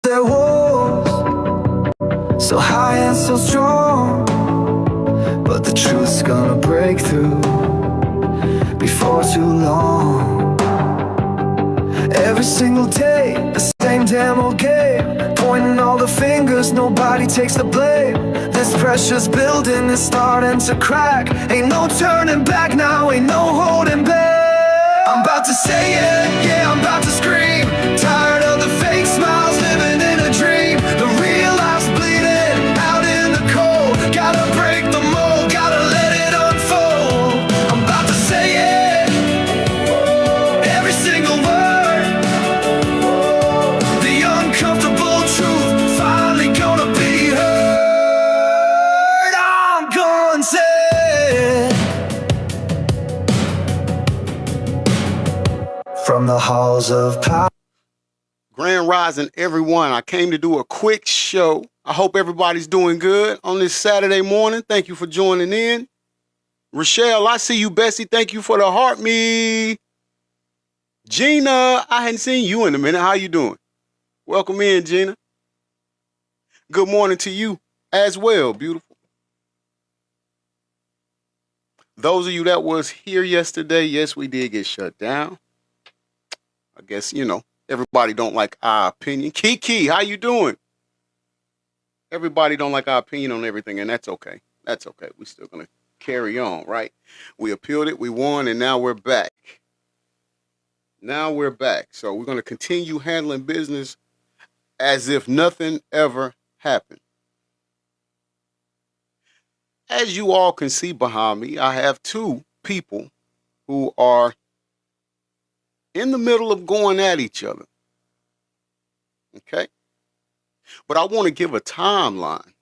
Their walls so high and so strong, but the truth's gonna break through before too long. Every single day, the same damn old game, pointing all the fingers, nobody takes the blame. This pressure's building, it's starting to crack. Ain't no turning back now, ain't no holding back. I'm about to say it, yeah, I'm about to scream. Tired of the fake smiles, living in a dream. The real life's bleeding out in the cold. Gotta break the mold, gotta let it unfold. I'm about to say it, every single word. The uncomfortable truth finally gonna be heard. I'm gonna say it. From the halls of power. Grand Rising, everyone. I came to do a quick show. I hope everybody's doing good on this Saturday morning. Thank you for joining in. Rochelle, I see you, Bessie. Thank you for the heart me. Gina, I hadn't seen you in a minute. How you doing? Welcome in, Gina. Good morning to you as well, beautiful. Those of you that was here yesterday, yes, we did get shut down. I guess, everybody don't like our opinion. Kiki, how you doing? Everybody don't like our opinion on everything, and that's okay. That's okay. We're still going to carry on, right? We appealed it, we won, and now we're back. Now we're back. So we're going to continue handling business as if nothing ever happened. As you all can see behind me, I have two people who are in the middle of going at each other. Okay? But I want to give a timeline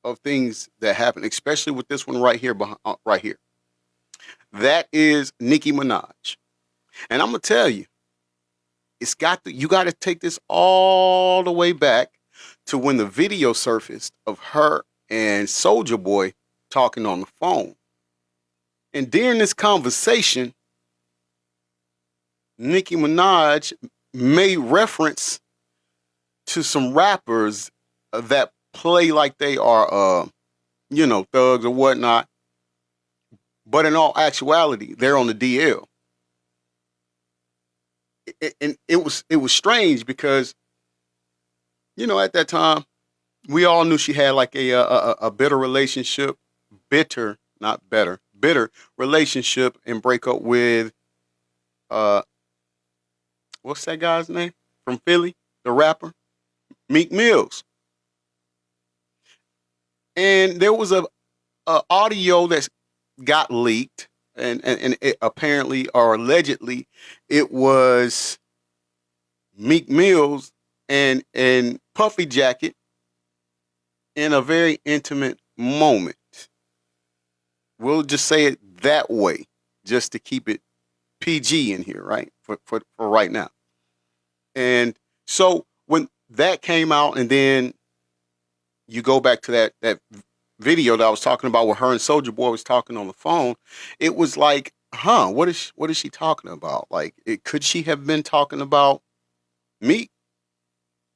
of things that happen, especially with this one right here, right here. That is Nicki Minaj. And I'm going to tell you, you got to take this all the way back to when the video surfaced of her and Soulja Boy talking on the phone. And during this conversation, Nicki Minaj made reference to some rappers that play like they are, thugs or whatnot. But in all actuality, they're on the DL. And it was strange because, at that time, we all knew she had like a bitter relationship, bitter relationship and breakup with, what's that guy's name from Philly, the rapper? Meek Mills. And there was a audio that got leaked, and it apparently or allegedly it was Meek Mills and Puffy Jacket in a very intimate moment. We'll just say it that way, just to keep it PG in here, right? For right now. And so when that came out, and then you go back to that video that I was talking about where her and Soulja Boy was talking on the phone, it was like, what is she talking about? Like, could she have been talking about Meek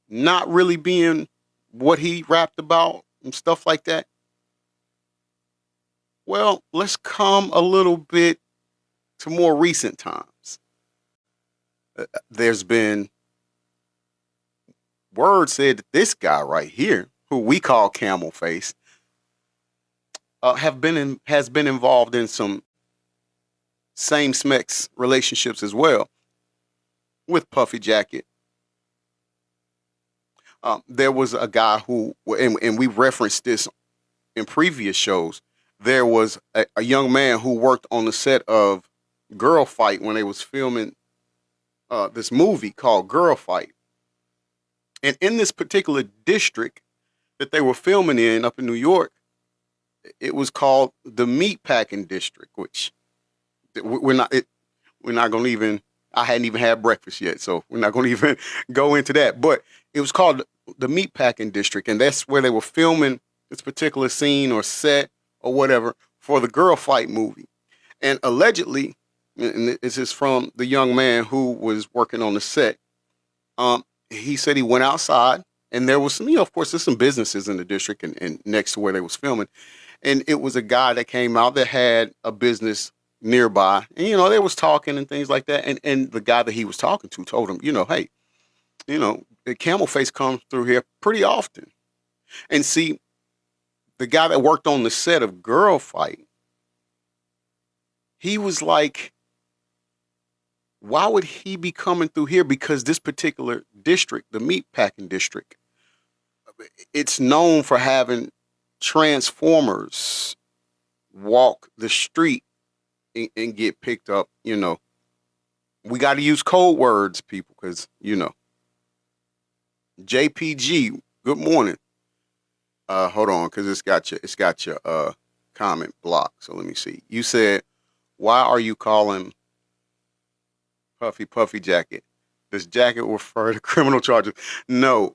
not really being what he rapped about and stuff like that? Well, let's come a little bit to more recent times. There's been word said that this guy right here, who we call Camel Face, has been involved in some same-sex relationships as well with Puffy Jacket. There was a guy who, and we referenced this in previous shows, there was a young man who worked on the set of Girl Fight when they was filming this movie called Girl Fight. And in this particular district that they were filming in up in New York, it was called the Meatpacking District, which we're not going to even, I hadn't even had breakfast yet, so we're not going to even go into that. But it was called the Meatpacking District, and that's where they were filming this particular scene or set or whatever for the Girl Fight movie. And allegedly, and this is from the young man who was working on the set, he said he went outside and there was some, of course, there's some businesses in the district and next to where they was filming. And it was a guy that came out that had a business nearby. And, they was talking and things like that. And the guy that he was talking to told him, hey, the camel face comes through here pretty often. And see, the guy that worked on the set of Girl Fight, he was like, why would he be coming through here? Because this particular district, the meat packing district, it's known for having transformers walk the street and get picked up. We got to use code words, people, because JPG, good morning. Hold on, because it's got your comment blocked. So let me see. You said, why are you calling Puffy jacket? Does jacket refer to criminal charges? No.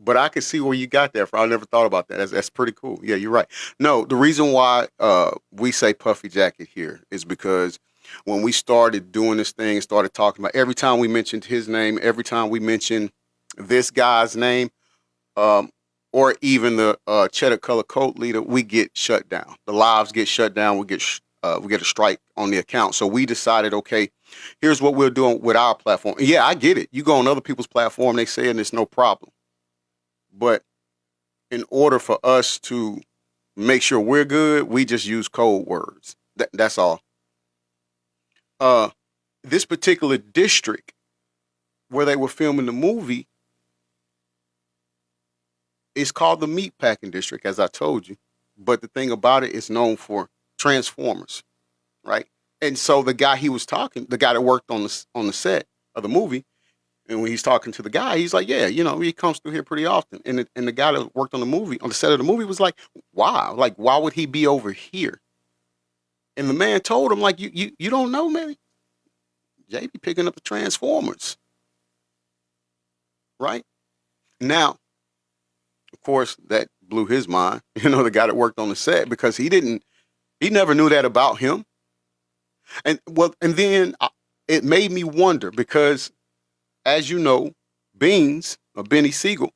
But I can see where you got that from. I never thought about that. That's pretty cool. Yeah, you're right. No, the reason why we say puffy jacket here is because when we started doing this thing, started talking about, every time we mentioned his name, every time we mentioned this guy's name, or even the cheddar color coat leader, we get shut down. The lives get shut down. We get a strike on the account. So we decided, okay, here's what we're doing with our platform. Yeah, I get it. You go on other people's platform, they say, and it's no problem. But in order for us to make sure we're good, we just use code words. That's all. This particular district where they were filming the movie is called the Meatpacking District, as I told you. But the thing about it is known for Transformers, right? And so the guy the guy that worked on the set of the movie, and when he's talking to the guy, he's like, yeah, he comes through here pretty often. And the guy that worked on the set of the movie was like, wow, like, why would he be over here? And the man told him, like, you don't know, man. Jay be picking up the Transformers. Right? Now, of course, that blew his mind, the guy that worked on the set, because he never knew that about him. And then it made me wonder, because as you know, Beans, or Benny Siegel,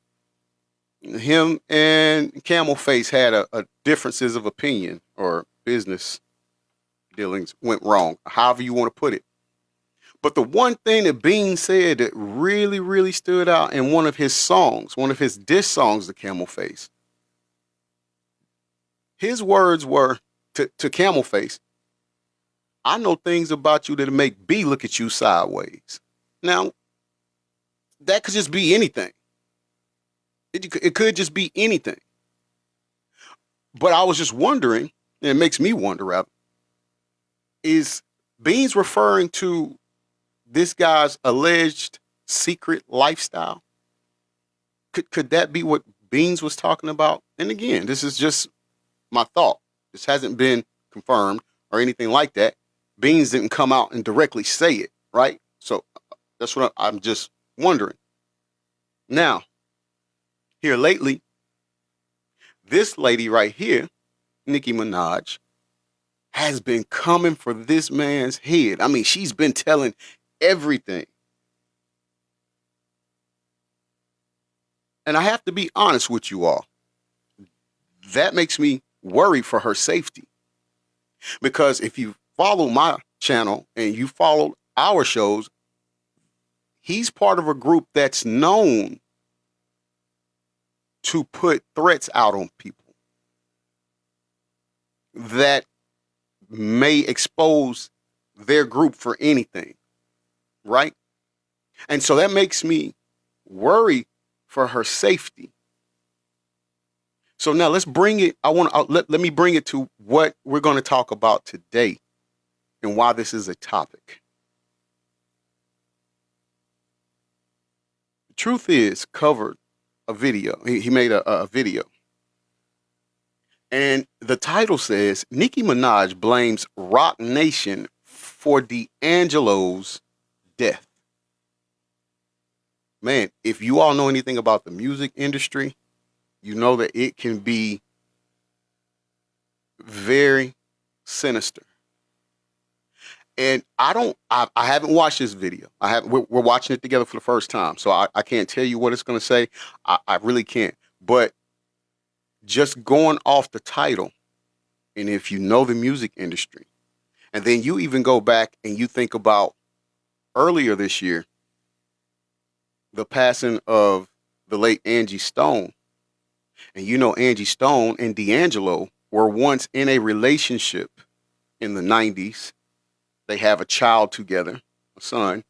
him and Camel Face had a differences of opinion, or business dealings went wrong, however you want to put it. But the one thing that Beans said that really, really stood out in one of his songs, one of his diss songs to Camel Face, his words were to Camel Face, I know things about you that'll make B look at you sideways. Now, that could just be anything. It could just be anything. But I was just wondering, and it makes me wonder, rather, is Beans referring to this guy's alleged secret lifestyle? Could that be what Beans was talking about? And again, this is just my thought. This hasn't been confirmed or anything like that. Beans didn't come out and directly say it, right? So that's what I'm just wondering. Now, here lately, this lady right here, Nicki Minaj, has been coming for this man's head. I mean, she's been telling everything. And I have to be honest with you all. That makes me worry for her safety. Because if you follow my channel and you follow our shows, he's part of a group that's known to put threats out on people that may expose their group for anything, right? And so that makes me worry for her safety. So now let's bring it. Let me bring it to what we're going to talk about today and why this is a topic. The Truth Is covered a video. He made a video. And the title says, Nicki Minaj blames Roc Nation for D'Angelo's death. Man, if you all know anything about the music industry, you know that it can be very sinister. And I haven't watched this video. We're watching it together for the first time. So I can't tell you what it's going to say. I really can't. But just going off the title, and if you know the music industry, and then you even go back and you think about earlier this year, the passing of the late Angie Stone. And you know Angie Stone and D'Angelo were once in a relationship in the 90s. They have a child together, a son.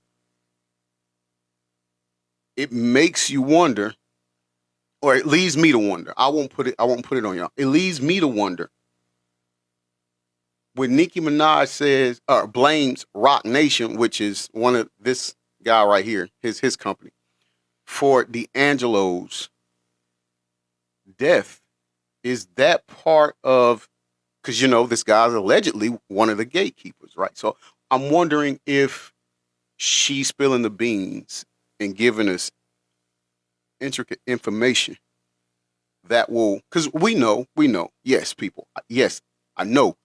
It makes you wonder, or it leads me to wonder. I won't put it on y'all. It leads me to wonder. When Nicki Minaj says or blames Rock Nation, which is one of this guy right here, his company, for D'Angelo's death, is that part of, because you know this guy's allegedly one of the gatekeepers, right? So I'm wondering if she's spilling the beans and giving us intricate information that will, because we know, yes, people, yes, I know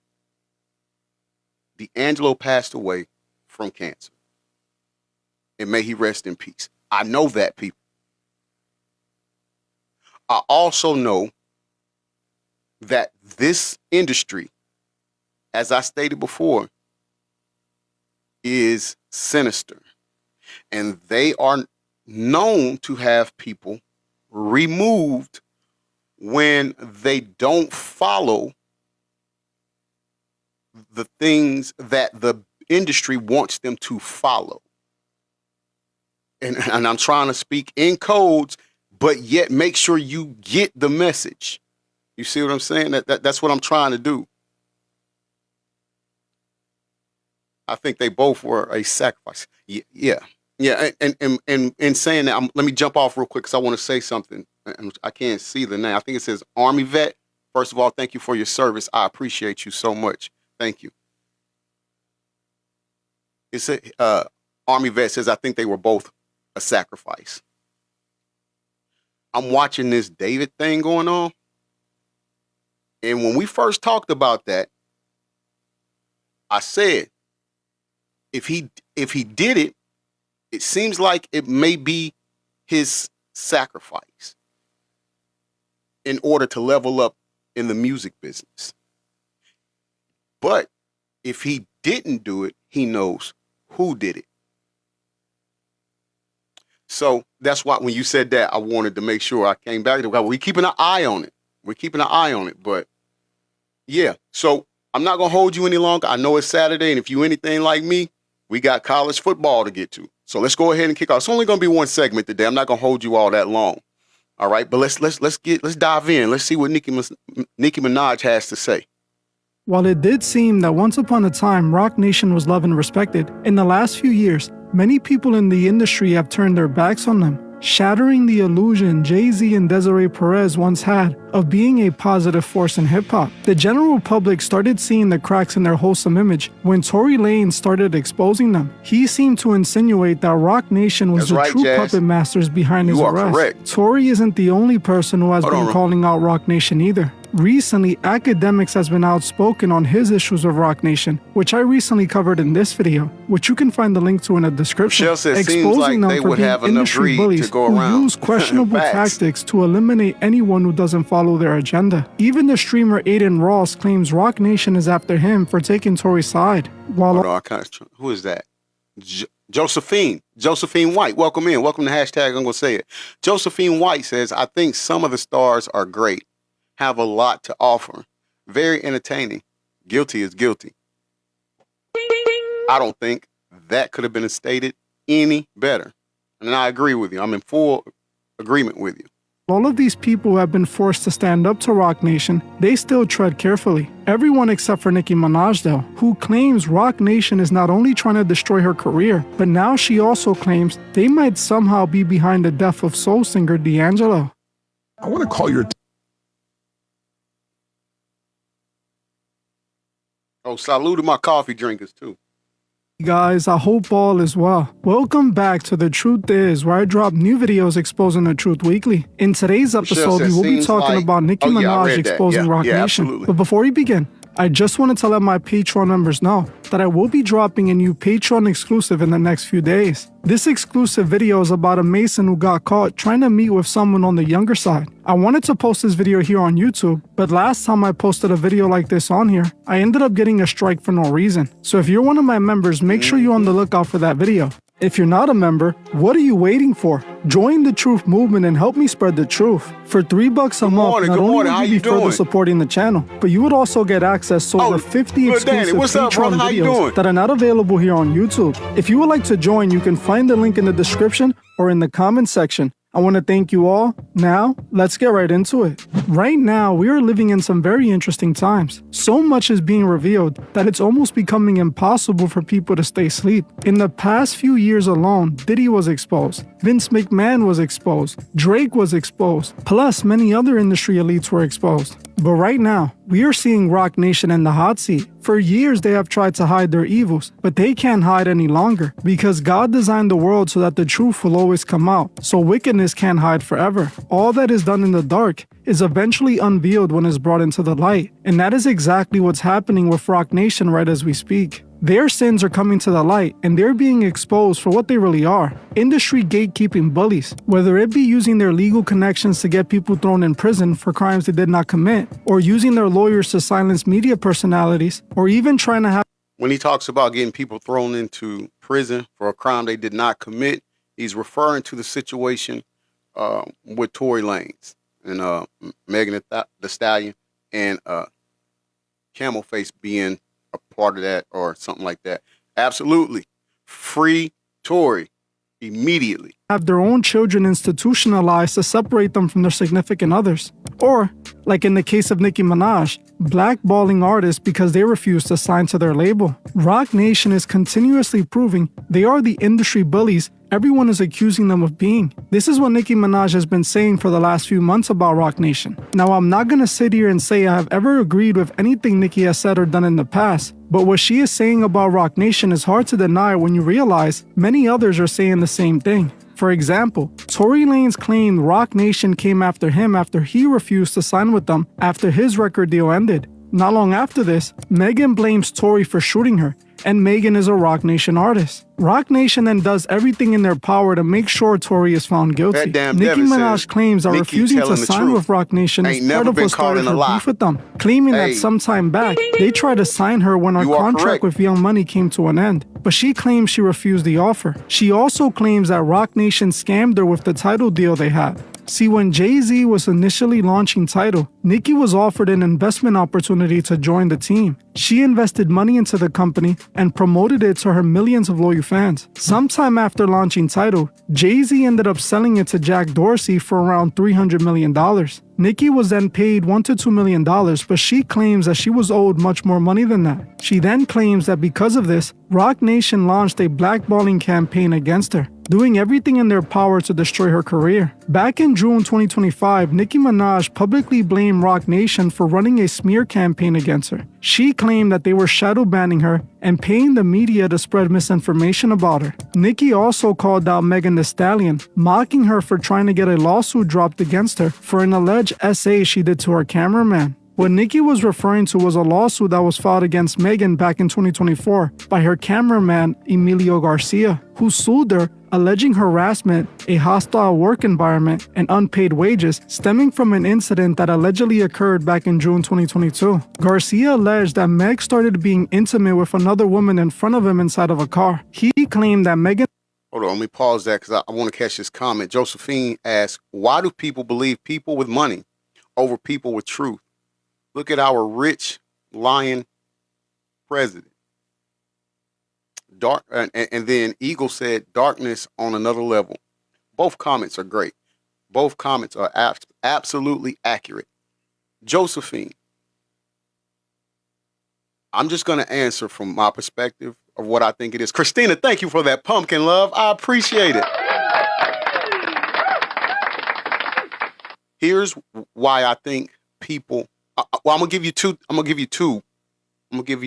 D'Angelo passed away from cancer, and may he rest in peace. I know that, people. I also know that this industry, as I stated before, is sinister. And they are known to have people removed when they don't follow the things that the industry wants them to follow. And I'm trying to speak in codes, but yet make sure you get the message. You see what I'm saying? That's what I'm trying to do. I think they both were a sacrifice. Yeah. And in saying that, let me jump off real quick because I want to say something. I can't see the name. I think it says Army Vet. First of all, thank you for your service. I appreciate you so much. Thank you. It's Army Vet says, I think they were both a sacrifice. I'm watching this David thing going on. And when we first talked about that, I said, if he did it, it seems like it may be his sacrifice in order to level up in the music business. But if he didn't do it, he knows who did it. So that's why when you said that, I wanted to make sure I came back to it. We're keeping an eye on it. We're keeping an eye on it. But yeah, so I'm not going to hold you any longer. I know it's Saturday, and if you anything like me, we got college football to get to. So let's go ahead and kick off. It's only going to be one segment today. I'm not going to hold you all that long. All right, but let's dive in. Let's see what Nicki Minaj has to say. While it did seem that once upon a time Rock Nation was loved and respected, in the last few years, many people in the industry have turned their backs on them, shattering the illusion Jay-Z and Desiree Perez once had of being a positive force in hip-hop. The general public started seeing the cracks in their wholesome image when Tory Lanez started exposing them. He seemed to insinuate that Rock Nation was the true puppet masters behind his arrest. Correct. Tory isn't the only person who has been calling out Rock Nation either. Recently, Academics has been outspoken on his issues with Rock Nation, which I recently covered in this video, which you can find the link to in the description, exposing them for being industry bullies who use questionable tactics to eliminate anyone who doesn't follow their agenda. Even the streamer Aiden Ross claims Rock Nation is after him for taking Tory's side. Who is that? Josephine White, welcome in. Welcome to hashtag I'm gonna say it. Josephine White says, I think some of the stars are great, have a lot to offer, very entertaining. Guilty is guilty. I don't think that could have been stated any better. And I agree with you. I'm in full agreement with you. All of these people who have been forced to stand up to Rock Nation, they still tread carefully. Everyone except for Nicki Minaj though, who claims Rock Nation is not only trying to destroy her career, but now she also claims they might somehow be behind the death of soul singer D'Angelo. I want to call your Oh, salute to my coffee drinkers too. Guys, I hope all is well. Welcome back to The Truth Is, where I drop new videos exposing the truth weekly. In today's episode, we will be talking about Nicki Minaj exposing Rock Nation. Absolutely. But before we begin, I just wanted to let my Patreon members know that I will be dropping a new Patreon exclusive in the next few days. This exclusive video is about a Mason who got caught trying to meet with someone on the younger side. I wanted to post this video here on YouTube, but last time I posted a video like this on here, I ended up getting a strike for no reason. So if you're one of my members, make sure you're on the lookout for that video. If you're not a member, what are you waiting for? Join the Truth Movement and help me spread the truth. For $3 a month, not only would you be further supporting the channel, but you would also get access to over 50 exclusive Patreon videos that are not available here on YouTube. If you would like to join, you can find the link in the description or in the comment section. I want to thank you all. Now, let's get right into it. Right now, we are living in some very interesting times. So much is being revealed that it's almost becoming impossible for people to stay asleep. In the past few years alone, Diddy was exposed, Vince McMahon was exposed, Drake was exposed, plus many other industry elites were exposed. But right now, we are seeing Roc Nation in the hot seat. For years, they have tried to hide their evils, but they can't hide any longer because God designed the world so that the truth will always come out, so wickedness can't hide forever. All that is done in the dark is eventually unveiled when it's brought into the light, and that is exactly what's happening with Roc Nation right as we speak. Their sins are coming to the light, and they're being exposed for what they really are. Industry gatekeeping bullies, whether it be using their legal connections to get people thrown in prison for crimes they did not commit, or using their lawyers to silence media personalities, or even trying to have... When he talks about getting people thrown into prison for a crime they did not commit, he's referring to the situation with Tory Lanez and Megan Thee Stallion and Camel Face being a part of that or something like that. Absolutely. Free Tory immediately. Have their own children institutionalized to separate them from their significant others. Or, like in the case of Nicki Minaj, blackballing artists because they refuse to sign to their label. Roc Nation is continuously proving they are the industry bullies everyone is accusing them of being. This is what Nicki Minaj has been saying for the last few months about Roc Nation. Now, I'm not gonna sit here and say I have ever agreed with anything Nicki has said or done in the past, but what she is saying about Roc Nation is hard to deny when you realize many others are saying the same thing. For example, Tory Lanez claimed Roc Nation came after him after he refused to sign with them after his record deal ended. Not long after this, Megan blames Tory for shooting her, and Megan is a Roc Nation artist. Roc Nation then does everything in their power to make sure Tory is found guilty. Nicki Minaj claims that refusing to sign with Roc Nation is part of what started her beef with them, claiming that sometime back, they tried to sign her when her contract with Young Money came to an end, but she claims she refused the offer. She also claims that Roc Nation scammed her with the title deal they had. See, when Jay-Z was initially launching Tidal, Niki was offered an investment opportunity to join the team. She invested money into the company and promoted it to her millions of loyal fans. Sometime after launching Tidal, Jay-Z ended up selling it to Jack Dorsey for around $300 million. Niki was then paid $1 to $2 million, but she claims that she was owed much more money than that. She then claims that because of this, Roc Nation launched a blackballing campaign against her, doing everything in their power to destroy her career. Back in June 2025, Nicki Minaj publicly blamed Roc Nation for running a smear campaign against her. She claimed that they were shadow banning her and paying the media to spread misinformation about her. Nicki also called out Megan Thee Stallion, mocking her for trying to get a lawsuit dropped against her for an alleged essay she did to her cameraman. What Nicki was referring to was a lawsuit that was filed against Megan back in 2024 by her cameraman Emilio Garcia, who sued her, alleging harassment, a hostile work environment, and unpaid wages stemming from an incident that allegedly occurred back in June 2022. Garcia alleged that Meg started being intimate with another woman in front of him inside of a car. He claimed that Megan... Hold on, let me pause that because I want to catch this comment. Josephine asked, why do people believe people with money over people with truth? Look at our rich, lying president. And then Eagle said, darkness on another level. Both comments are great. Both comments are absolutely accurate. Josephine, I'm just going to answer from my perspective of what I think it is. Christina, thank you for that pumpkin love. I appreciate it. Here's why I think people... well, I'm gonna give you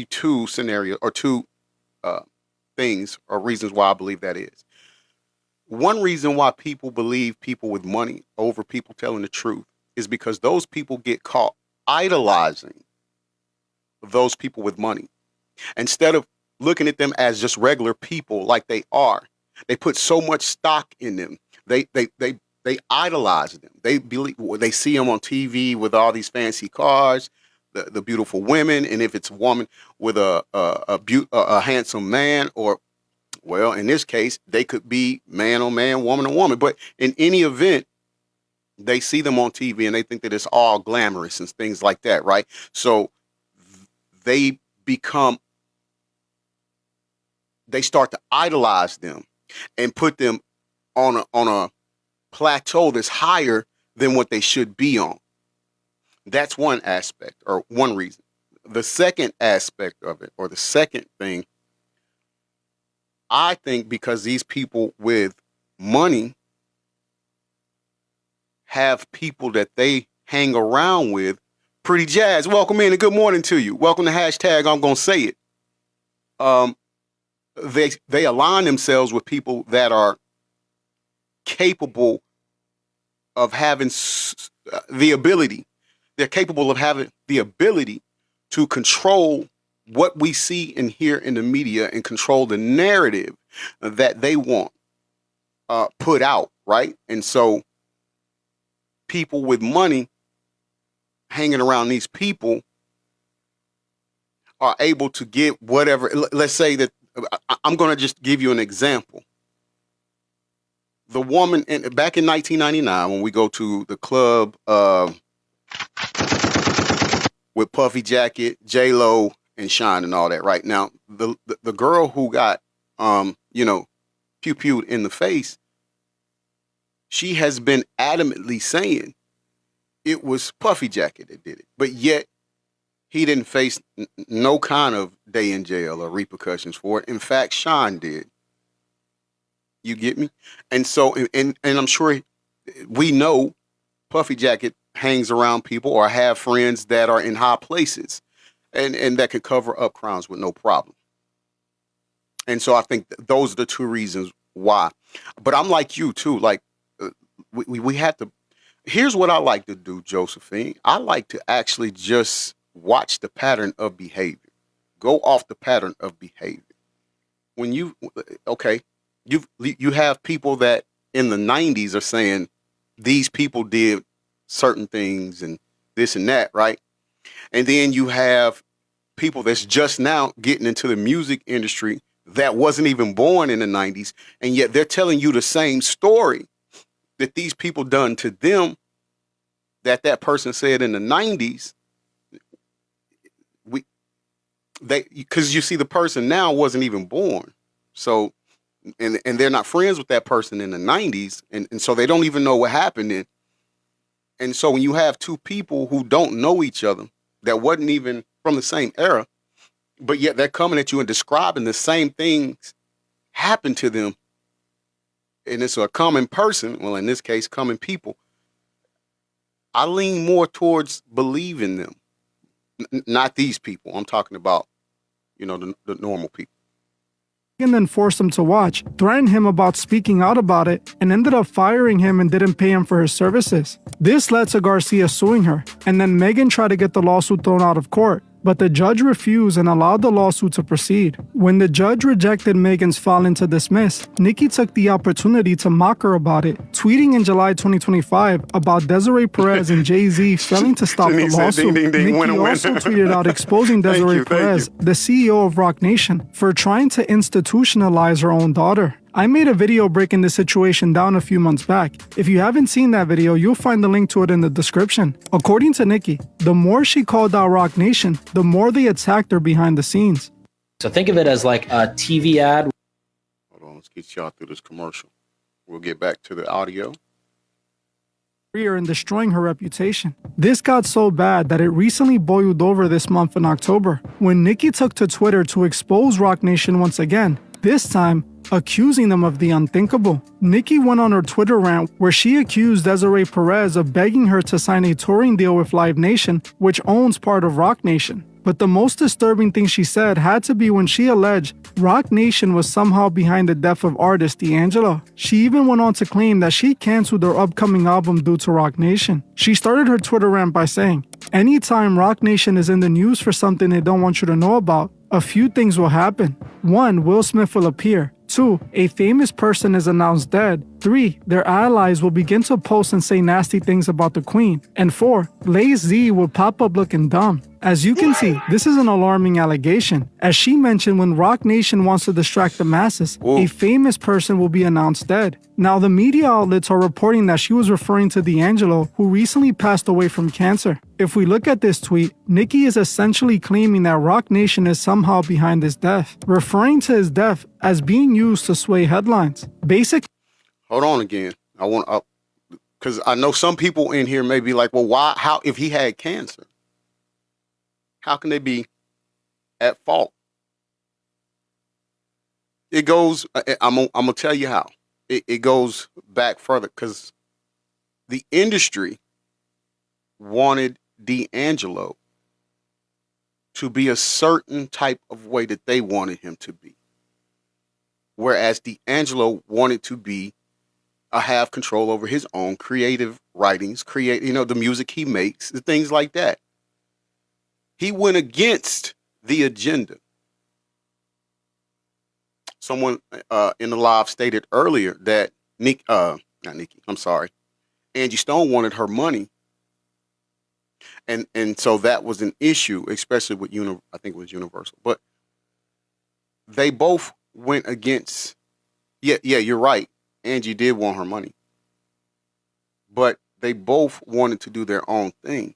two scenarios or two things or reasons why I believe that is. One reason why people believe people with money over people telling the truth is because those people get caught idolizing those people with money. Instead of looking at them as just regular people like they are, they put so much stock in them. They idolize them. They see them on TV with all these fancy cars, the beautiful women, and if it's a woman with a handsome man, or, well, in this case, they could be man on man, woman on woman. But in any event, they see them on TV and they think that it's all glamorous and things like that, right? So they start to idolize them and put them on a plateau that's higher than what they should be on. That's one aspect, or one reason. The second aspect of it, or the second thing, I think because these people with money have people that they hang around with. Pretty Jazz, welcome in and good morning to you. Welcome to hashtag I'm gonna say it. They align themselves with people that are capable of having the ability. They're capable of having the ability to control what we see and hear in the media and control the narrative that they want put out, right? And so people with money hanging around these people are able to get whatever. Let's say that I'm going to just give you an example. The woman back in 1999, when we go to the club with Puffy Jacket, J-Lo, and Shine and all that, right? Now, the girl who got, pew-pewed in the face, she has been adamantly saying it was Puffy Jacket that did it. But yet, he didn't face no kind of day in jail or repercussions for it. In fact, Shine did. You get me? And so, and I'm sure we know Puffy Jacket hangs around people or have friends that are in high places and that could cover up crimes with no problem. And so I think those are the two reasons why. But I'm like you too. Like we have to, here's what I like to do, Josephine. I like to actually just watch the pattern of behavior. Go off the pattern of behavior. When you have people that in the 90s are saying these people did certain things and this and that, right? And then you have people that's just now getting into the music industry that wasn't even born in the 90s, and yet they're telling you the same story that these people done to them that person said in the 90s. Because you see, the person now wasn't even born. So, and they're not friends with that person in the 90s. And so they don't even know what happened then. And so when you have two people who don't know each other, that wasn't even from the same era, but yet they're coming at you and describing the same things happened to them, and it's a common person, well, in this case, common people, I lean more towards believing them. Not these people. I'm talking about, the normal people. And then forced him to watch, threatened him about speaking out about it, and ended up firing him and didn't pay him for his services. This led to Garcia suing her, and then Megan tried to get the lawsuit thrown out of court, but the judge refused and allowed the lawsuit to proceed. When the judge rejected Megan's filing to dismiss, Niki took the opportunity to mock her about it, tweeting in July 2025 about Desiree Perez and Jay-Z failing to stop the lawsuit. Niki also tweeted out exposing Desiree Perez, the CEO of Roc Nation, for trying to institutionalize her own daughter. I made a video breaking this situation down a few months back. If you haven't seen that video, you'll find the link to it in the description. According to Niki, the more she called out Roc Nation, the more they attacked her behind the scenes. So think of it as like a TV ad. Hold on, let's get y'all through this commercial. We'll get back to the audio. And destroying her reputation. This got so bad that it recently boiled over this month in October, when Niki took to Twitter to expose Roc Nation once again, this time accusing them of the unthinkable. Niki went on her Twitter rant where she accused Desiree Perez of begging her to sign a touring deal with Live Nation, which owns part of Roc Nation. But the most disturbing thing she said had to be when she alleged Roc Nation was somehow behind the death of artist D'Angelo. She even went on to claim that she canceled her upcoming album due to Roc Nation. She started her Twitter rant by saying, Anytime Rock Nation is in the news for something they don't want you to know about, a few things will happen. 1. Will Smith will appear. 2. A famous person is announced dead. 3. Their allies will begin to post and say nasty things about the queen. And 4. Lay Z will pop up looking dumb. As you can see, this is an alarming allegation. As she mentioned, when Rock Nation wants to distract the masses, a famous person will be announced dead. Now, the media outlets are reporting that she was referring to D'Angelo, who recently passed away from cancer. If we look at this tweet, Niki is essentially claiming that Rock Nation is somehow behind his death, referring to his death as being used to sway headlines. Hold on again. Because I know some people in here may be like, well, why, how, if he had cancer, how can they be at fault? It goes, I'm going to tell you how. It goes back further because the industry wanted D'Angelo to be a certain type of way that they wanted him to be. Whereas D'Angelo wanted to be have control over his own creative writings, the music he makes, the things like that. He went against the agenda. Someone in the live stated earlier that Angie Stone wanted her money. And so that was an issue, especially with I think it was Universal. But they both went against, yeah, you're right. Angie did want her money. But they both wanted to do their own thing.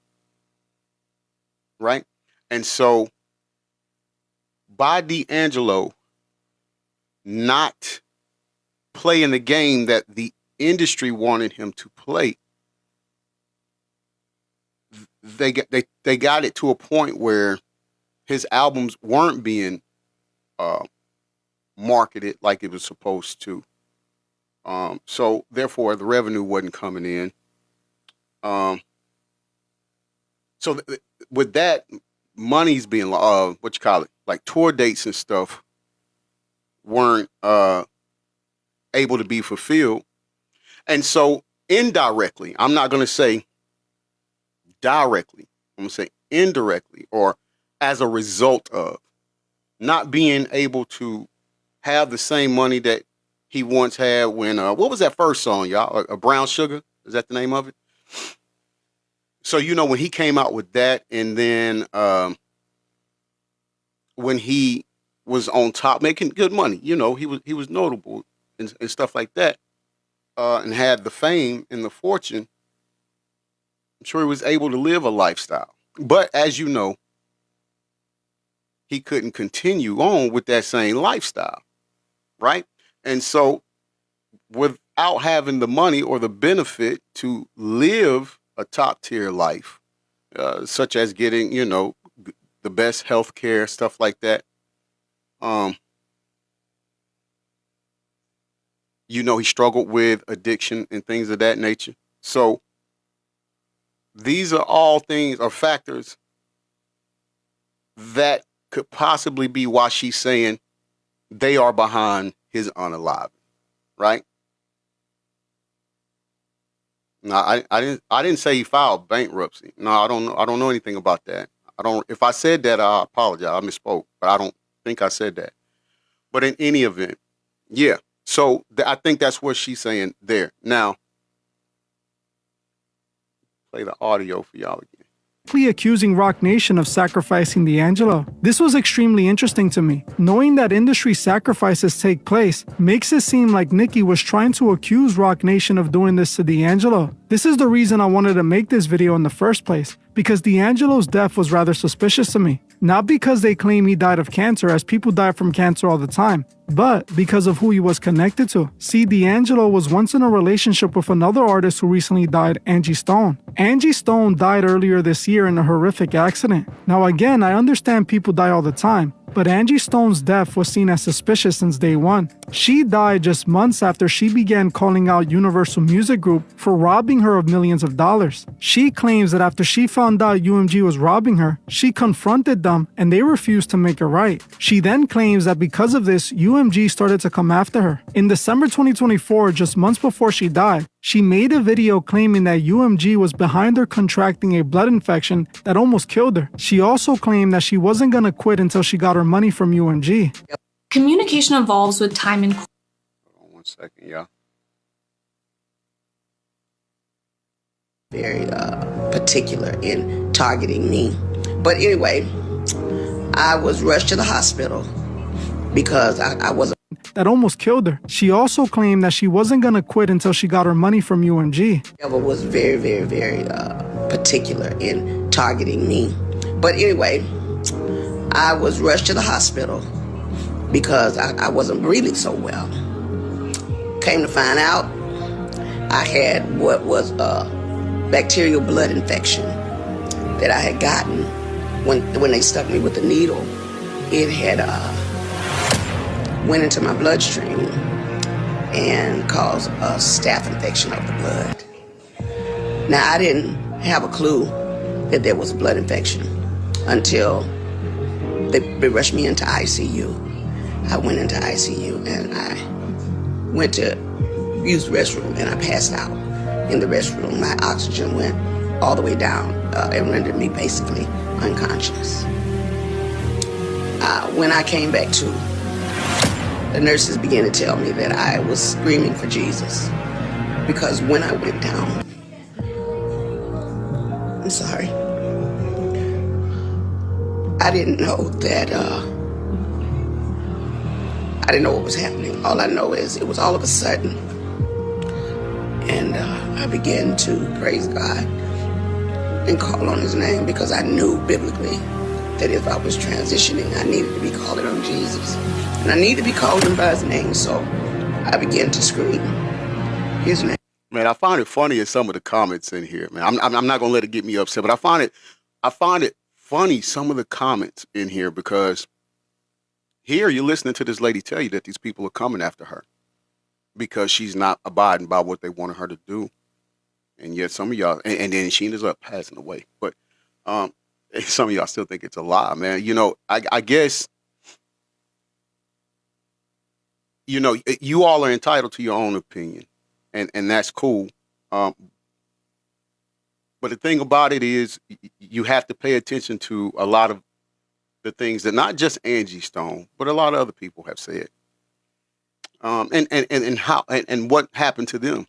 Right? And so by D'Angelo not playing the game that the industry wanted him to play, they got it to a point where his albums weren't being marketed like it was supposed to. So therefore the revenue wasn't coming in. So with that, money's being like tour dates and stuff weren't able to be fulfilled. And so indirectly, I'm not going to say directly, I'm going to say indirectly, or as a result of not being able to have the same money that he once had when, what was that first song, y'all? Brown Sugar? Is that the name of it? So, when he came out with that, and then when he was on top making good money, he was notable and stuff like that, and had the fame and the fortune, I'm sure he was able to live a lifestyle. But as you know, he couldn't continue on with that same lifestyle, right? And so without having the money or the benefit to live a top tier life, such as getting, the best health care, stuff like that. He struggled with addiction and things of that nature. So these are all things or factors that could possibly be why she's saying they are behind his unaliving, right? No, I didn't say he filed bankruptcy. No, I don't know anything about that. If I said that, I apologize. I misspoke, but I don't think I said that. But in any event, yeah. So I think that's what she's saying there. Now, play the audio for y'all again. Accusing Rock Nation of sacrificing D'Angelo. This was extremely interesting to me. Knowing that industry sacrifices take place makes it seem like Niki was trying to accuse Rock Nation of doing this to D'Angelo. This is the reason I wanted to make this video in the first place, because D'Angelo's death was rather suspicious to me. Not because they claim he died of cancer, as people die from cancer all the time, but because of who he was connected to. See, D'Angelo was once in a relationship with another artist who recently died, Angie Stone. Angie Stone died earlier this year in a horrific accident. Now again, I understand people die all the time, but Angie Stone's death was seen as suspicious since day one. She died just months after she began calling out Universal Music Group for robbing her of millions of dollars. She claims that after she found out UMG was robbing her, she confronted them and they refused to make it right. She then claims that because of this, UMG started to come after her. In December 2024, just months before she died, She made a video claiming that UMG was behind her contracting a blood infection that almost killed her. She also claimed that she wasn't going to quit until she got her money from UMG. Communication evolves with time and... Hold on 1 second, y'all. Very particular in targeting me. But anyway, I was rushed to the hospital because I wasn't. That almost killed her. She also claimed that she wasn't going to quit until she got her money from UMG. The devil was very, very, very particular in targeting me. But anyway, I was rushed to the hospital because I wasn't breathing so well. Came to find out I had what was a bacterial blood infection that I had gotten when they stuck me with the needle. It had went into my bloodstream and caused a staph infection of the blood. Now, I didn't have a clue that there was a blood infection until they rushed me into ICU. I went into ICU and I went to use the restroom and I passed out in the restroom. My oxygen went all the way down and rendered me basically unconscious. When I came back to, the nurses began to tell me that I was screaming for Jesus because when I went down, I'm sorry, I didn't know that, I didn't know what was happening. All I know is it was all of a sudden. And I began to praise God and call on his name because I knew biblically that if I was transitioning, I needed to be calling on Jesus. And I needed to be calling him by his name, so I began to scream his name. Man, I find it funny in some of the comments in here, man. I'm not gonna let it get me upset, but I find it funny, some of the comments in here, because here you're listening to this lady tell you that these people are coming after her because she's not abiding by what they wanted her to do. And yet some of y'all, and then she ends up passing away. But some of y'all still think it's a lie, man. You know, I guess, you know, you all are entitled to your own opinion, and that's cool. But the thing about it is you have to pay attention to a lot of the things that not just Angie Stone, but a lot of other people have said. And how and what happened to them.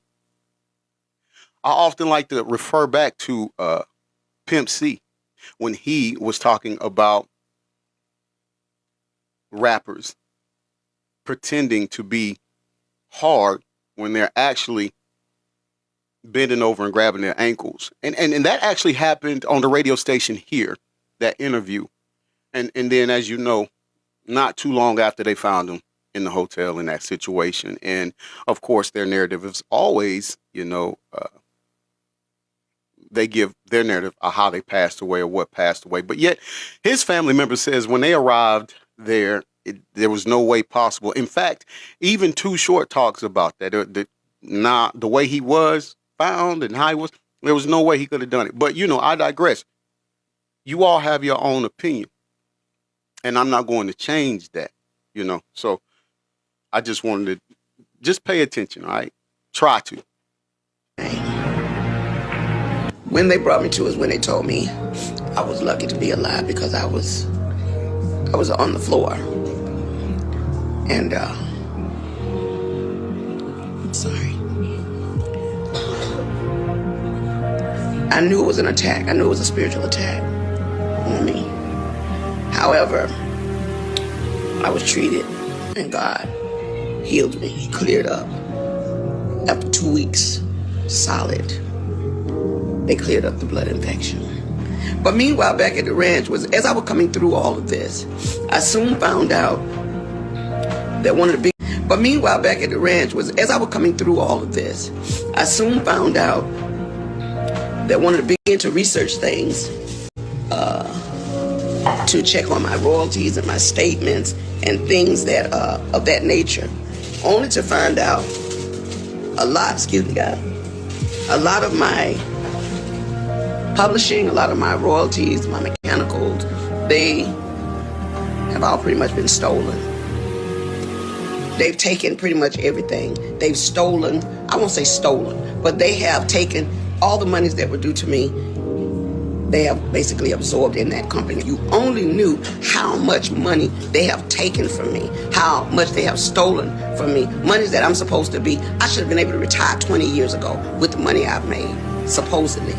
I often like to refer back to Pimp C when he was talking about rappers pretending to be hard when they're actually bending over and grabbing their ankles. And that actually happened on the radio station here, that interview. And then, as you know, not too long after they found him in the hotel in that situation. And of course, their narrative is always, you know, they give their narrative of how they passed away or what passed away. But yet his family member says when they arrived there, there was no way possible. In fact, even Too Short talks about that. The way he was found and how he was, there was no way he could have done it. But, you know, I digress. You all have your own opinion. And I'm not going to change that, you know. So I just wanted to just pay attention, all right? Try to. When they brought me to is when they told me I was lucky to be alive because I was on the floor. And I'm sorry. I knew it was an attack. I knew it was a spiritual attack on me. However, I was treated and God healed me. He cleared up. After 2 weeks, solid, they cleared up the blood infection. But meanwhile, back at the ranch, as I was coming through all of this, I soon found out that one of the big... But meanwhile, back at the ranch, as I was coming through all of this, I soon found out that one of the big... to research things, to check on my royalties and my statements and things that of that nature, only to find out a lot of my publishing, a lot of my royalties, my mechanicals, they have all pretty much been stolen. They've taken pretty much everything. They've stolen, I won't say stolen, but they have taken all the monies that were due to me. They have basically absorbed in that company. You only knew how much money they have taken from me, how much they have stolen from me. Money that I'm supposed to be, I should have been able to retire 20 years ago with the money I've made, supposedly.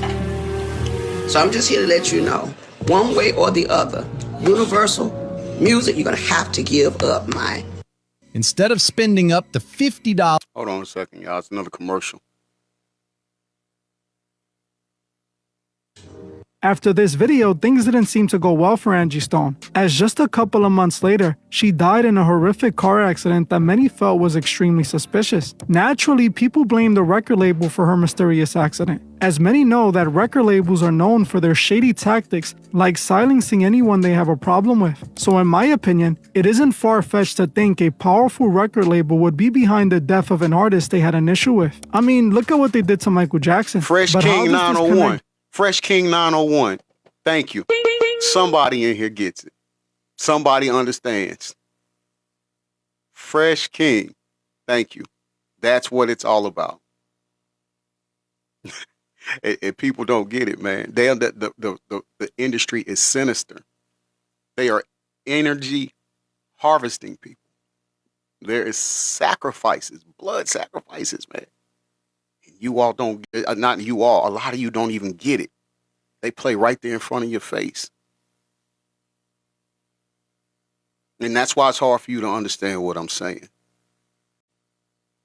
So I'm just here to let you know, one way or the other, Universal Music, you're gonna have to give up my. Instead of spending up to $50. Hold on a second, y'all. It's another commercial. After this video, things didn't seem to go well for Angie Stone, as just a couple of months later, she died in a horrific car accident that many felt was extremely suspicious. Naturally, people blame the record label for her mysterious accident, as many know that record labels are known for their shady tactics like silencing anyone they have a problem with. So in my opinion, it isn't far-fetched to think a powerful record label would be behind the death of an artist they had an issue with. I mean, look at what they did to Michael Jackson. Fresh But how King does this 901. connect? Fresh King 901. Thank you. Somebody in here gets it. Somebody understands. Fresh King. Thank you. That's what it's all about. and people don't get it, man. The industry is sinister. They are energy harvesting people. There is sacrifices, blood sacrifices, man. You all don't, not you all, a lot of you don't even get it. They play right there in front of your face. And that's why it's hard for you to understand what I'm saying.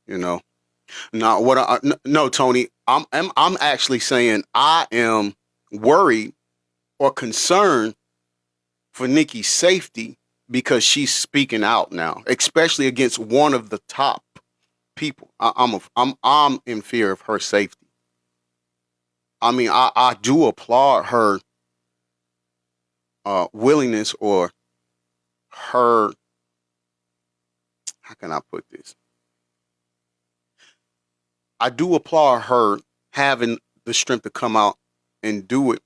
You know? Now, no, Tony, I'm actually saying I am worried or concerned for Niki's safety because she's speaking out now, especially against one of the top people. I'm in fear of her safety. I mean, I do applaud her willingness or her, how can I put this? I do applaud her having the strength to come out and do it.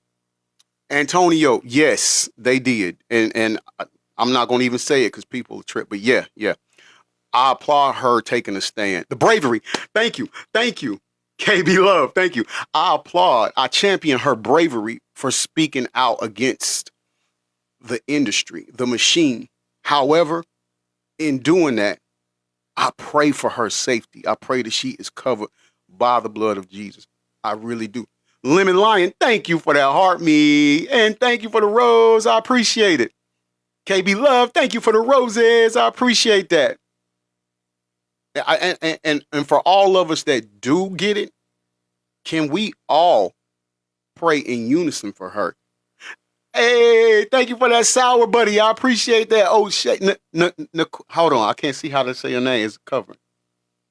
Antonio, yes, they did. And I'm not going to even say it because people trip, but yeah. I applaud her taking a stand. The bravery. Thank you. KB Love, thank you. I champion her bravery for speaking out against the industry, the machine. However, in doing that, I pray for her safety. I pray that she is covered by the blood of Jesus. I really do. Lemon Lion, thank you for that heart me. And thank you for the rose. I appreciate it. KB Love, thank you for the roses. I appreciate that. And for all of us that do get it, can we all pray in unison for her? Hey, thank you for that sour buddy. I appreciate that. Oh, Shay. Hold on. I can't see how to say your name. It's covering.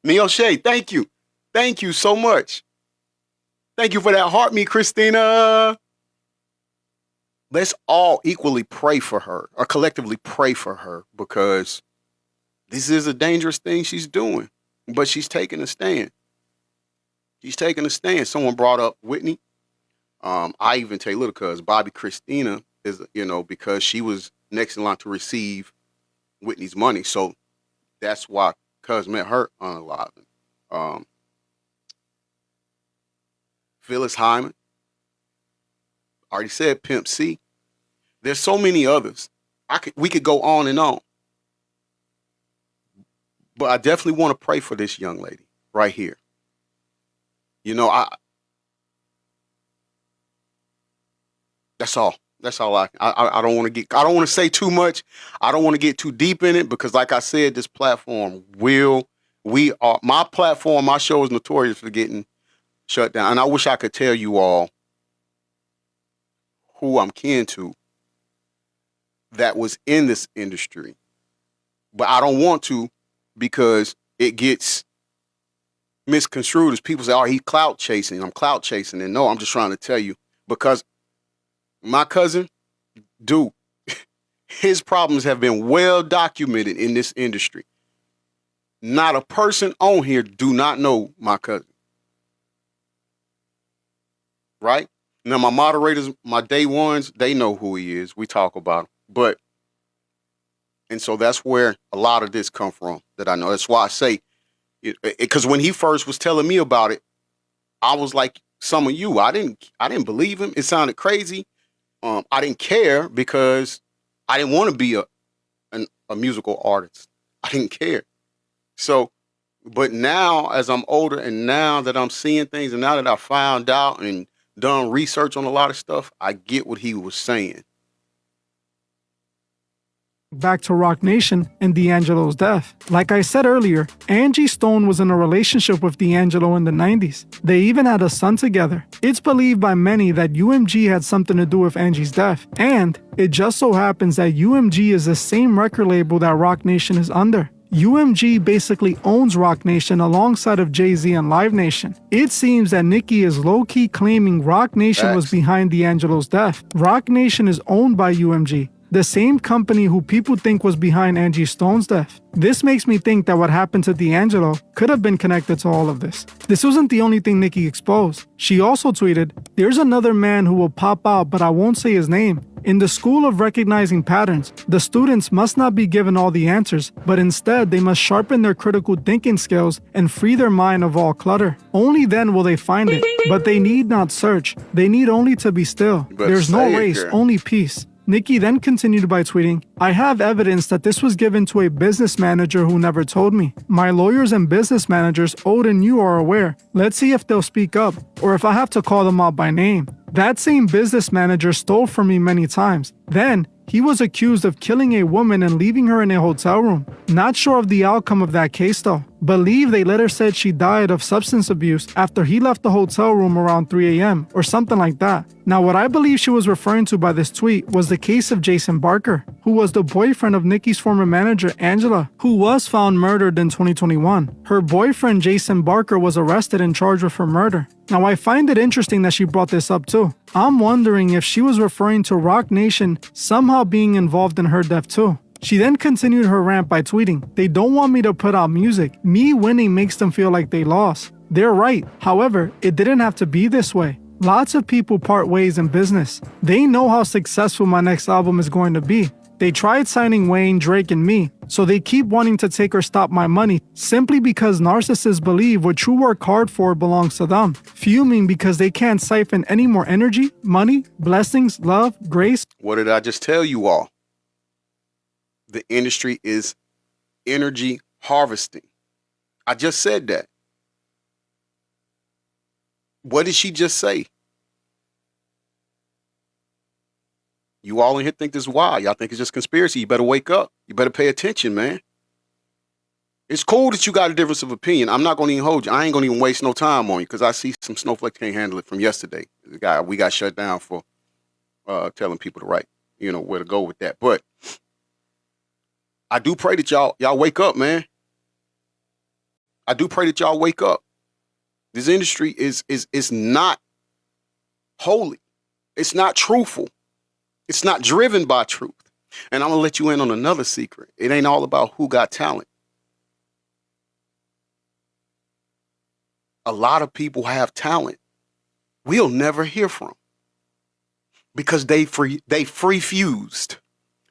Neil Shay, thank you. Thank you so much. Thank you for that heart me, Christina. Let's all equally pray for her or collectively pray for her because this is a dangerous thing she's doing, but she's taking a stand. She's taking a stand. Someone brought up Whitney. I even tell you little cuz Bobby Christina is, because she was next in line to receive Whitney's money. So that's why cuz met her unaliving. Phyllis Hyman. Already said Pimp C. There's so many others. We could go on and on. But I definitely want to pray for this young lady right here. That's all. That's all I don't want to say too much. I don't want to get too deep in it because like I said, this platform my platform, my show is notorious for getting shut down. And I wish I could tell you all who I'm kin to that was in this industry. But I don't want to because it gets misconstrued as people say, oh, he's clout chasing. I'm clout chasing. And no, I'm just trying to tell you because my cousin, dude, his problems have been well documented in this industry. Not a person on here do not know my cousin. Right? Now, my moderators, my day ones, they know who he is. We talk about him. But And so that's where a lot of this come from that I know. That's why I say, because when he first was telling me about it, I was like some of you. I didn't believe him. It sounded crazy. I didn't care because I didn't want to be a musical artist. I didn't care. So, but now as I'm older and now that I'm seeing things and now that I found out and done research on a lot of stuff, I get what he was saying. Back to Rock Nation and D'Angelo's death. Like I said earlier, Angie Stone was in a relationship with D'Angelo in the 90s. They even had a son together. It's believed by many that UMG had something to do with Angie's death. And it just so happens that UMG is the same record label that Rock Nation is under. UMG basically owns Rock Nation alongside of Jay-Z and Live Nation. It seems that Niki is low-key claiming Rock Nation was behind D'Angelo's death. Rock Nation is owned by UMG, the same company who people think was behind Angie Stone's death. This makes me think that what happened to D'Angelo could have been connected to all of this. This wasn't the only thing Niki exposed. She also tweeted, "There's another man who will pop out, but I won't say his name. In the school of recognizing patterns, the students must not be given all the answers, but instead they must sharpen their critical thinking skills and free their mind of all clutter. Only then will they find it, but they need not search. They need only to be still. There's no race, only peace." Niki then continued by tweeting, "I have evidence that this was given to a business manager who never told me. My lawyers and business managers, Ode and you, are aware. Let's see if they'll speak up, or if I have to call them out by name. That same business manager stole from me many times. Then, he was accused of killing a woman and leaving her in a hotel room. Not sure of the outcome of that case though. Believe they later said she died of substance abuse after he left the hotel room around 3 a.m. or something like that." Now what I believe she was referring to by this tweet was the case of Jason Barker, who was the boyfriend of Niki's former manager Angela, who was found murdered in 2021. Her boyfriend Jason Barker was arrested and charged with her murder. Now I find it interesting that she brought this up too. I'm wondering if she was referring to Rock Nation somehow being involved in her death too. She then continued her rant by tweeting, "They don't want me to put out music. Me winning makes them feel like they lost. They're right. However, it didn't have to be this way. Lots of people part ways in business. They know how successful my next album is going to be. They tried signing Wayne, Drake, and me, so they keep wanting to take or stop my money simply because narcissists believe what you work hard for belongs to them, fuming because they can't siphon any more energy, money, blessings, love, grace." What did I just tell you all? The industry is energy harvesting. I just said that. What did she just say? You all in here think this is wild. Y'all think it's just conspiracy. You better wake up. You better pay attention, man. It's cool that you got a difference of opinion. I'm not going to even hold you. I ain't going to even waste no time on you because I see some snowflakes can't handle it from yesterday. We got shut down for telling people where to go with that. But I do pray that y'all wake up, man. I do pray that y'all wake up. This industry is not holy. It's not truthful. It's not driven by truth. And I'm going to let you in on another secret. It ain't all about who got talent. A lot of people have talent we'll never hear from because they refused.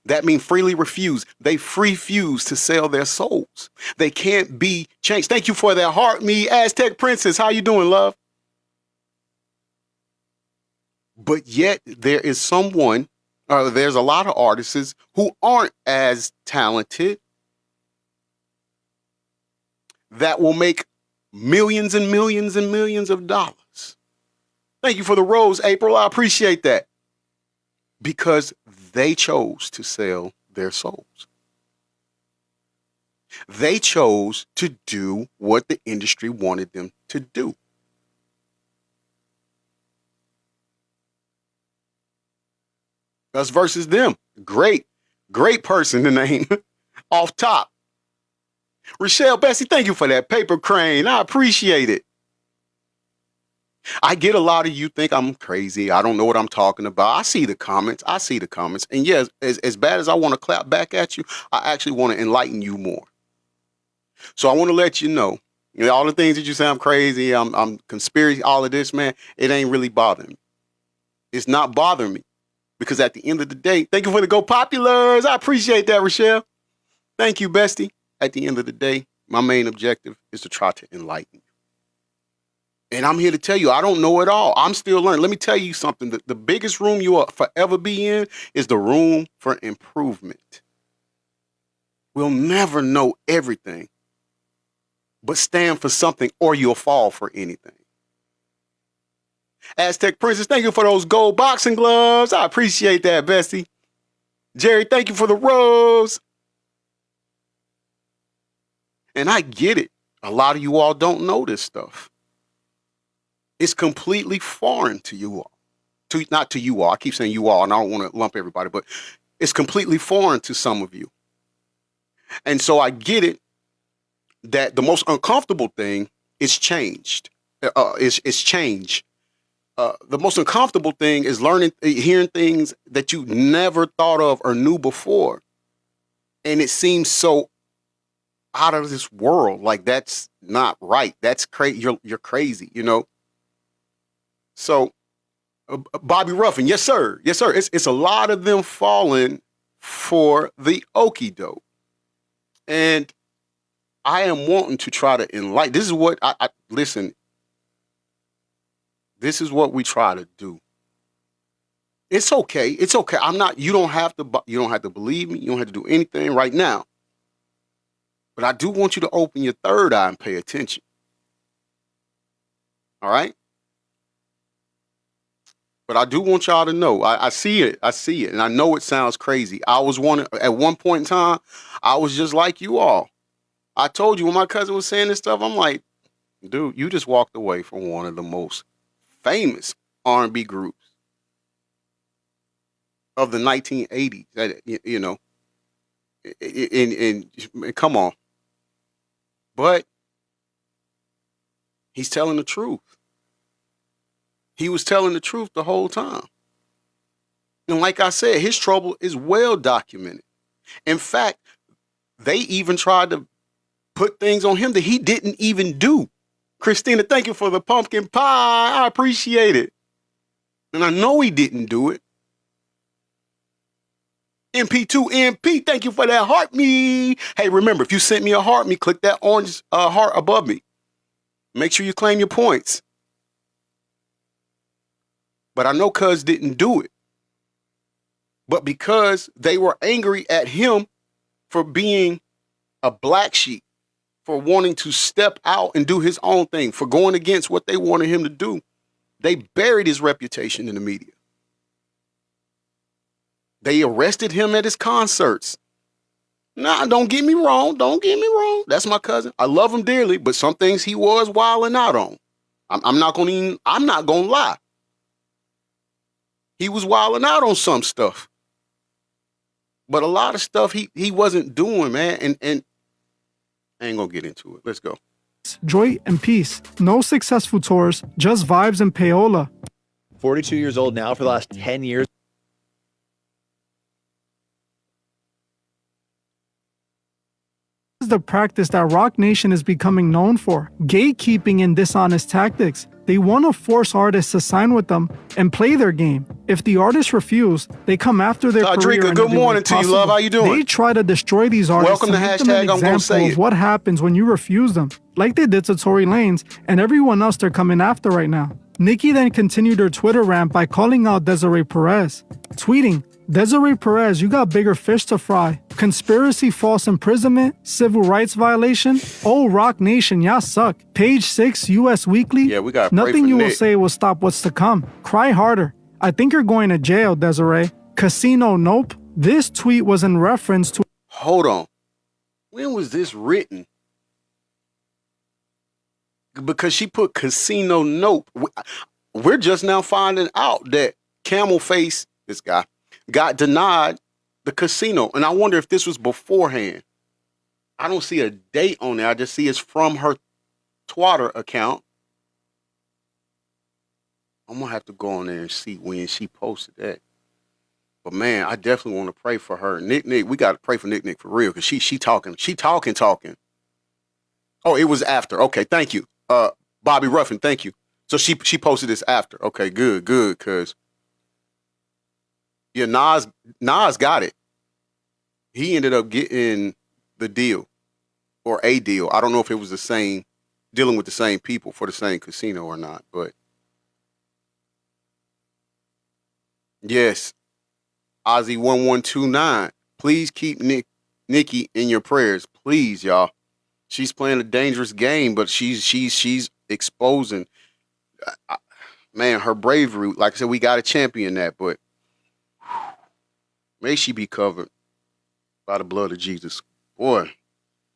That means freely refused. They refuse to sell their souls. They can't be changed. Thank you for that heart, me Aztec Princess. How you doing, love? But yet there is there's a lot of artists who aren't as talented that will make millions and millions and millions of dollars. Thank you for the rose, April. I appreciate that. Because they chose to sell their souls. They chose to do what the industry wanted them to do. Us versus them. Great person to name off top. Rochelle Bessie, thank you for that paper crane. I appreciate it. I get a lot of you think I'm crazy. I don't know what I'm talking about. I see the comments. And yes, as bad as I want to clap back at you, I actually want to enlighten you more. So I want to let you know, all the things that you say I'm crazy, I'm conspiracy, all of this, man, it ain't really bothering me. It's not bothering me because at the end of the day, thank you for the Go Populars. I appreciate that, Rochelle. Thank you, bestie. At the end of the day, my main objective is to try to enlighten you. And I'm here to tell you, I don't know it all. I'm still learning. Let me tell you something. The biggest room you will forever be in is the room for improvement. We'll never know everything, but stand for something or you'll fall for anything. Aztec Princess, thank you for those gold boxing gloves. I appreciate that, bestie. Jerry, thank you for the rose. And I get it. A lot of you all don't know this stuff. It's completely foreign to you all. Not to you all. I keep saying you all, and I don't want to lump everybody, but it's completely foreign to some of you. And so I get it that the most uncomfortable thing is changed. Is change. The most uncomfortable thing is hearing things that you never thought of or knew before. And it seems so out of this world. Like, that's not right. That's crazy. You're crazy, you know? So, Bobby Ruffin, yes, sir. Yes, sir. It's a lot of them falling for the okie doke. And I am wanting to try to enlighten. This is what listen. This is what we try to do. It's okay. It's okay. You don't have to believe me. You don't have to do anything right now. But I do want you to open your third eye and pay attention. All right? But I do want y'all to know, I see it. I see it. And I know it sounds crazy. At one point in time, I was just like you all. I told you when my cousin was saying this stuff, I'm like, dude, you just walked away from one of the most famous R&B groups of the 1980s. You know, and come on. But he's telling the truth. He was telling the truth the whole time. And like I said, his trouble is well documented. In fact, they even tried to put things on him that he didn't even do. Christina, thank you for the pumpkin pie. I appreciate it. And I know he didn't do it. MP2MP, thank you for that heart me. Hey, remember, if you sent me a heart me, click that orange heart above me. Make sure you claim your points. But I know cuz didn't do it. But because they were angry at him for being a black sheep, for wanting to step out and do his own thing, for going against what they wanted him to do, they buried his reputation in the media. They arrested him at his concerts. Nah, don't get me wrong. Don't get me wrong. That's my cousin. I love him dearly, but some things he was wilding out on. I'm not gonna lie. He was wilding out on some stuff. But a lot of stuff he wasn't doing, man. And I ain't gonna get into it. Let's go. Joy and peace. No successful tours, just vibes and payola. 42 years old now for the last 10 years. This is the practice that Rock Nation is becoming known for. Gatekeeping and dishonest tactics. They want to force artists to sign with them and play their game. If the artists refuse, they come after their career. Drika, good morning to you, love. How you doing? They try to destroy these artists. Welcome to make them hashtag an I'm gonna say example it. of what happens when you refuse them, like they did to Tory Lanez and everyone else they're coming after right now. Niki then continued her Twitter rant by calling out Desiree Perez, tweeting, "Desiree Perez, you got bigger fish to fry. Conspiracy, false imprisonment, civil rights violation. Oh, Rock Nation, y'all suck. Page 6, US Weekly. Yeah, we gotta pray Nothing for you will Nick. say will stop what's to come. Cry harder. I think you're going to jail, Desiree. Casino, nope." This tweet was in reference to Hold on. When was this written? Because she put casino nope. We're just now finding out that Camel Face, this guy, got denied the casino. And I wonder if this was beforehand. I don't see a date on there. I just see it's from her Twitter account. I'm going to have to go on there and see when she posted that. But man, I definitely want to pray for her. Nick, we got to pray for Nick for real. Because she talking. Oh, it was after. Okay, thank you. Bobby Ruffin, thank you. So she posted this after. Okay, good, because yeah, Nas got it. He ended up getting the deal or a deal. I don't know if it was the same, dealing with the same people for the same casino or not, but yes, Ozzy1129, please keep Niki in your prayers, please, y'all. She's playing a dangerous game, but she's exposing, man, her bravery. Like I said, we got to champion that, but may she be covered by the blood of Jesus. Boy.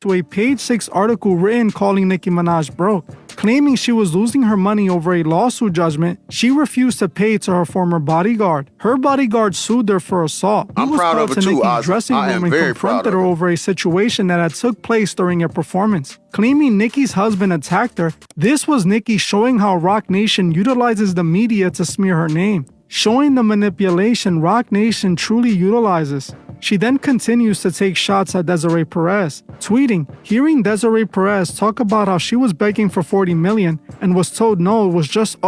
To a page 6 article written calling Nicki Minaj broke, claiming she was losing her money over a lawsuit judgment she refused to pay to her former bodyguard. Her bodyguard sued her for assault. I'm proud of her too, Nicki's dressing room and confronted her over a situation that had took place during a performance. Claiming Nicki's husband attacked her, this was Nicki showing how Roc Nation utilizes the media to smear her name, showing the manipulation Roc Nation truly utilizes. She then continues to take shots at Desiree Perez, tweeting, hearing Desiree Perez talk about how she was begging for $40 million and was told no, it was just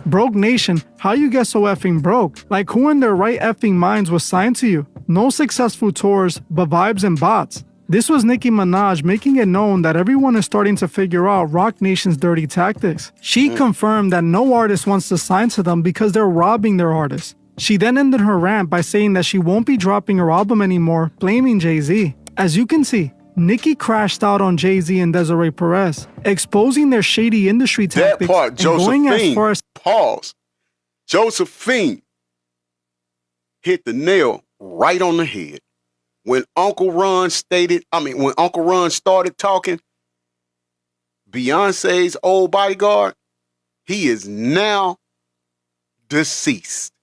broke nation, how you get so effing broke? Like who in their right effing minds was signed to you? No successful tours, but vibes and bots. This was Nicki Minaj making it known that everyone is starting to figure out Roc Nation's dirty tactics. She confirmed that no artist wants to sign to them because they're robbing their artists. She then ended her rant by saying that she won't be dropping her album anymore, blaming Jay-Z. As you can see, Nicki crashed out on Jay-Z and Desiree Perez, exposing their shady industry tactics that part, and going as far as... Pause. Josephine hit the nail right on the head. When Uncle Ron started talking, Beyonce's old bodyguard, he is now deceased.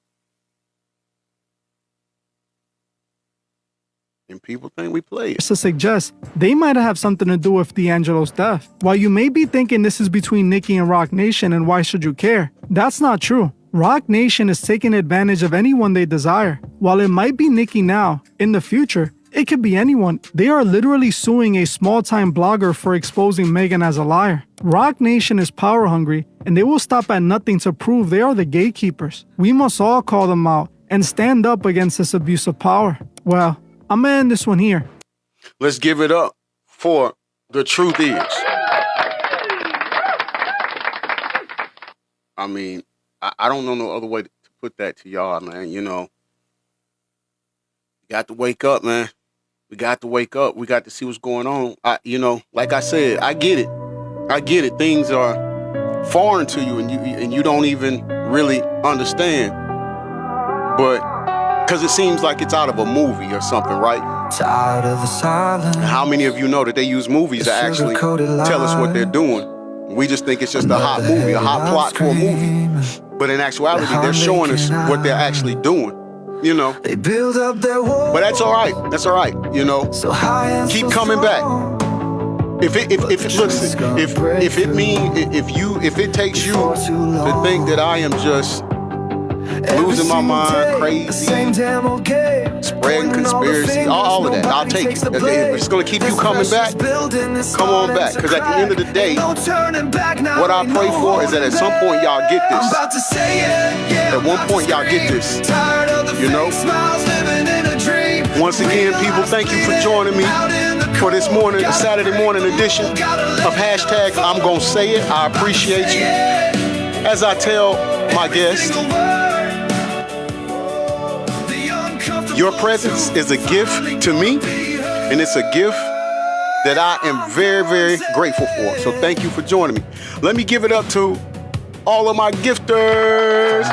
And people think we play it. To suggest they might have something to do with D'Angelo's death. While you may be thinking this is between Nicki and Roc Nation and why should you care, that's not true. Roc Nation is taking advantage of anyone they desire. While it might be Nicki now, in the future, it could be anyone. They are literally suing a small-time blogger for exposing Megan as a liar. Roc Nation is power-hungry, and they will stop at nothing to prove they are the gatekeepers. We must all call them out and stand up against this abuse of power. Well, I'm gonna end this one here. Let's give it up for the truth is. I mean, I don't know no other way to put that to y'all, man. You know, you got to wake up, man. We got to wake up. We got to see what's going on. Like I said, I get it. I get it. Things are foreign to you, and you don't even really understand. But because it seems like it's out of a movie or something, right? Tired of the silence. How many of you know that they use movies to actually tell us what they're doing? We just think it's just a hot movie, a hot plot for a movie. But in actuality, they're showing us what they're actually doing. You know. They build up their walls. But that's all right. That's all right. You know. So high and keep so coming back. If it takes you to think that I am just losing my mind, crazy, spreading conspiracy, all of that, I'll take it. If it's going to keep you coming back, come on back. Because at the end of the day, what I pray for is that at some point y'all get this. At one point y'all get this. You know? Once again, people, thank you for joining me for this morning, Saturday morning edition of hashtag I'm Gonna Say It. I appreciate you. As I tell my guests, your presence is a gift to me, and it's a gift that I am very, very grateful for. So thank you for joining me. Let me give it up to all of my gifters.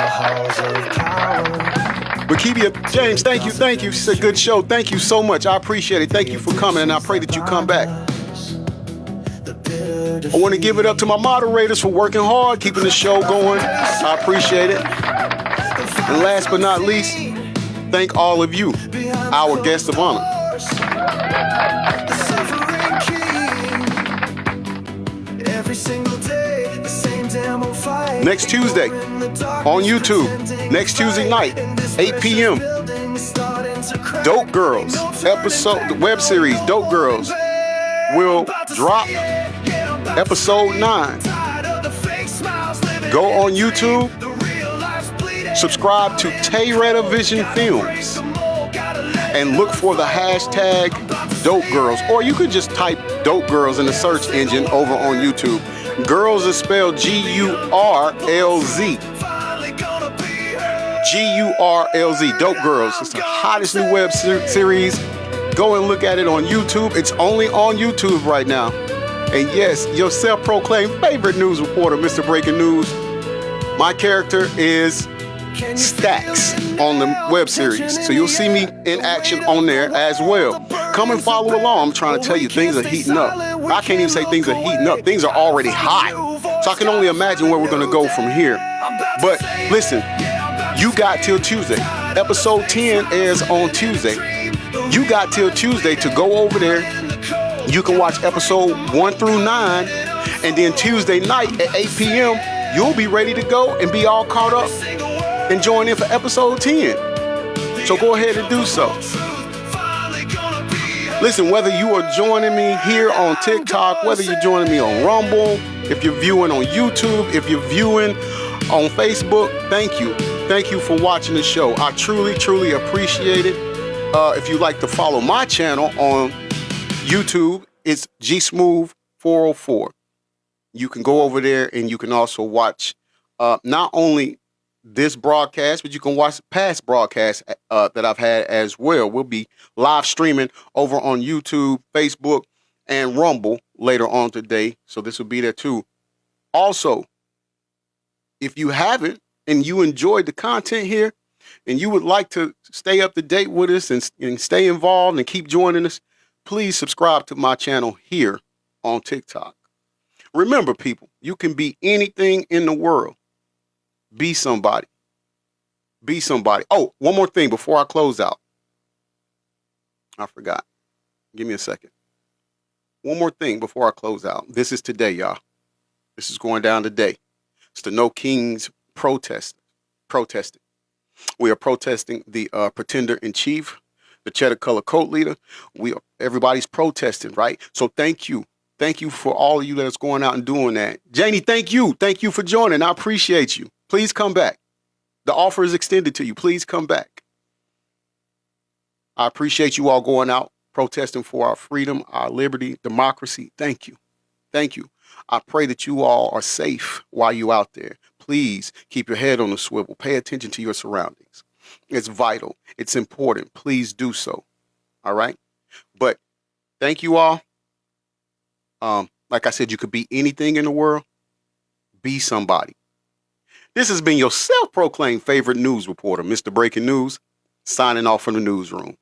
Bakibia James, thank you. It's a good show. Thank you so much. I appreciate it. Thank you for coming, and I pray that you come back. I want to give it up to my moderators for working hard, keeping the show going. I appreciate it. And last but not least, thank all of you, our guests of honor. Next Tuesday on YouTube, next Tuesday night, 8 p.m. Dope Girls episode, the web series Dope Girls will drop episode 9. Go on YouTube, subscribe to Tayretta Vision Films, and look for the hashtag Dope Girls, or you could just type Dope Girls in the search engine over on YouTube. Girls is spelled G-U-R-L-Z. G-U-R-L-Z, Dope Girls. It's the hottest new web series. Go and look at it on YouTube. It's only on YouTube right now. And yes, your self-proclaimed favorite news reporter, Mr. Breaking News. My character is Stacks on the web series. So you'll see me in action on there as well. Come and follow along. I'm trying to tell you, things are heating up. I can't even say things are heating up. Things are already hot. So I can only imagine where we're going to go from here. But listen, you got till Tuesday. Episode 10 airs on Tuesday. You got till Tuesday to go over there. You can watch episode 1 through 9. And then Tuesday night at 8 p.m., you'll be ready to go and be all caught up and join in for episode 10. So go ahead and do so. Listen, whether you are joining me here on TikTok, whether you're joining me on Rumble, if you're viewing on YouTube, if you're viewing on Facebook, thank you. Thank you for watching the show. I truly, truly appreciate it. If you'd like to follow my channel on YouTube, it's GSmooth404. You can go over there and you can also watch not only this broadcast, but you can watch past broadcasts that I've had as well. We'll be live streaming over on YouTube, Facebook, and Rumble later on today. So this will be there too. Also, if you haven't and you enjoyed the content here and you would like to stay up to date with us and stay involved and keep joining us, please subscribe to my channel here on TikTok. Remember, people, you can be anything in the world. Be somebody. Be somebody. Oh, one more thing before I close out. I forgot. Give me a second. One more thing before I close out. This is today, y'all. This is going down today. It's the No Kings protesting. We are protesting the pretender in chief, the cheddar color coat leader. Everybody's protesting, right? So thank you. Thank you for all of you that's going out and doing that. Janie, thank you. Thank you for joining. I appreciate you. Please come back. The offer is extended to you. Please come back. I appreciate you all going out, protesting for our freedom, our liberty, democracy. Thank you. Thank you. I pray that you all are safe while you're out there. Please keep your head on the swivel. Pay attention to your surroundings. It's vital. It's important. Please do so. All right? But thank you all. Like I said, you could be anything in the world. Be somebody. This has been your self-proclaimed favorite news reporter, Mr. Breaking News, signing off from the newsroom.